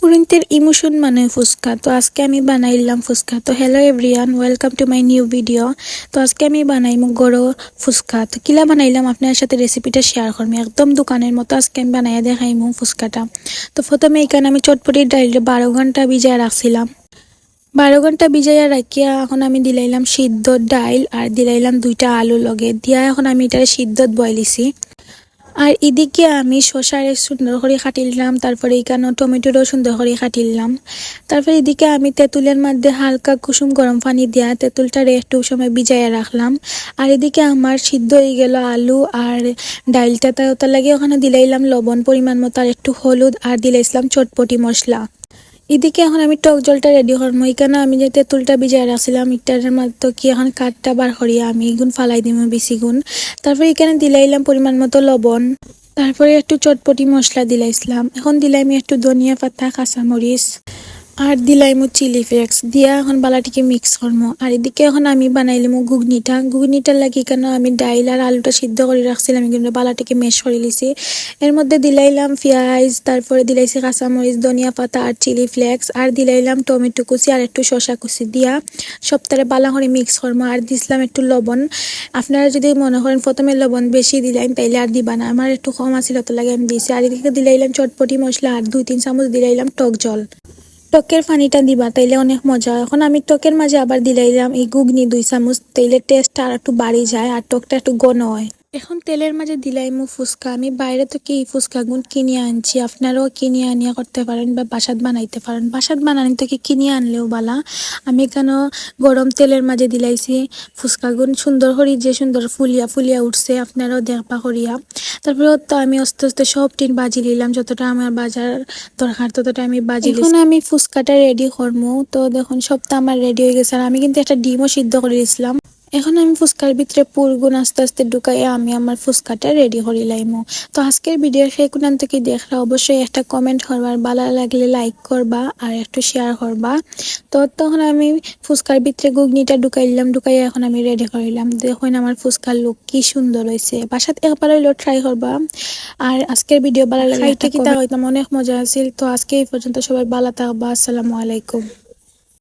পুরিন্তের emotion মানে ফুচকা। তো আজকে আমি বানাইলাম ফুচকা। তো hello everyone, welcome to my new video. তো আজকে আমি বানাইমু গরো ফুচকা। তো কিলা বানাইলাম আপনার সাথে রেসিপিটা শেয়ার করবো, একদম দোকানের মতো আজকে আমি বানাইয়া দেখাইমু ফুচকাটা। তো প্রথমে এখানে আমি চটপটির ডাইলটা 12 ঘন্টা ভিজাইয়া রাখছিলাম। 12 ঘন্টা ভিজাইয়া রাখিয়া এখন আমি দিলাইলাম সিদ্ধ ডাইল আর দিলাইলাম 2টা আলু লগে দিয়া এখন আমি এটা সিদ্ধত বয়লিছি। আর এদিকে আমি শসার সুন্দর করে কাটিলাম, তারপরে এখানে টমেটোরও সুন্দর করে কাটিলাম। তারপরে এদিকে আমি তেঁতুলের মধ্যে হালকা কুসুম গরম পানি দিয়া তেঁতুলটারে একটু সময় ভিজাইয়া রাখলাম। আর এদিকে আমার সিদ্ধ হয়ে গেল আলু আর ডাইলটা, তার লাগে ওখানে দিলাইলাম লবণ পরিমাণ মতো আর একটু হলুদ আর দিলাইছিলাম চটপটি মশলা। এদিকে এখন আমি টক জলটা রেডি করবো। এখানে আমি যে তেঁতুলটা ভিজাই রাখছিলাম ইটার মধ্যে কি এখন কাঠটা বার করিয়া আমি এগুন ফালাই দিব বেশি গুণ। তারপরে এখানে দিলাইলাম পরিমাণ মতো লবণ, তারপরে একটু চটপটি মশলা দিলাইছিলাম। এখন দিলাম একটু ধনিয়া পাতা, কাঁচামরিচ আর দিলাইমু চিলি ফ্লেক্স দিয়া এখন বালাটিকে মিক্স করবো। আর এদিকে এখন আমি বানাইলাম ঘুগনিটার লাগি কেন আমি ডাইল আর আলুটা সিদ্ধ করে রাখছিলাম, কিন্তু বালাটিকে মেশ করে লিছি। এর মধ্যে দিলাইলাম পেঁয়াজ, তারপরে দিলাইছি কাঁচামরিচ, ধনিয়া পাতা আর চিলি ফ্লেক্স আর দিলাইলাম টমেটো কুচি আর একটু শসা কুচি দিয়া সবটারে বালা করে মিক্স করবো। আর দিছিলাম একটু লবণ। আপনারা যদি মনে করেন প্রথমে লবণ বেশি দিলাম তাইলে আর দিবা না, আমার একটু কম আছিল তো লাগে আমি দিছি। আর এদিকে দিলাইলাম চটপটি মশলা আর 2-3 চামচ দিলাইলাম টক জল। টকের পানিটা দিবা তাইলে অনেক মজা। এখন আমি টকের মাঝে আবার দিলাইলাম এই ঘুগনি 2 চামচ, তাইলে টেস্টটা আর একটু বাড়ি যায় আর টকটা একটু ঘন হয়। এখন তেলের মাঝে দিলাইমু ফুচকা। আমি বাইরে তো কি ফুচকা গুণ কিনে আনছি, আপনারাও কিনে আনিয়া করতে পারেন বা বাসাত বানাইতে পারেন। বাসাত বানানি থেকে কিনে আনলেও বালা। আমি কেন গরম তেলের মাঝে দিলাইছি ফুচকা গুণ সুন্দর করি, যে সুন্দর ফুলিয়া ফুলিয়া উঠছে আপনারাও দেখবা করিয়া। তারপরে তো আমি আস্তে আস্তে সব টিন বাজি নিলাম, যতটা আমার বাজার দরকার ততটা আমি বাজি। এখন আমি ফুচকাটা রেডি করবো। তো দেখুন সবটা আমার রেডি হয়ে গেছে। আর আমি কিন্তু একটা ডিমও সিদ্ধ করে দিয়েছিলাম। এখন আমি ফুচকার ভিতরে পুরগুন আস্তে আস্তে ঢুকাইয়া আমি আমার ফুচকাটা রেডি করে লাইমু। তো আজকের ভিডিও সেই কোনান থেকে দেখরা অবশ্যই একটা কমেন্ট করবা, আর ভালো লাগলে লাইক করবা আর একটু শেয়ার করবা। তো তখন আমি ফুচকার ভিতরে ঘুগনিটা ঢুকাইলাম, ঢুকাইয়া এখন আমি রেডি করিলাম। দেখুন আমার ফুচকার লুক কি সুন্দর হয়েছে। বাসাতে একবার হইলেও ট্রাই করবা। আর আজকের ভিডিও ভালো লাগলে খাইতে কি তা হইতাম, অনেক মজা আছিল। তো আজকে এই পর্যন্ত, সবাই ভালো থাকবা। আসসালামু আলাইকুম।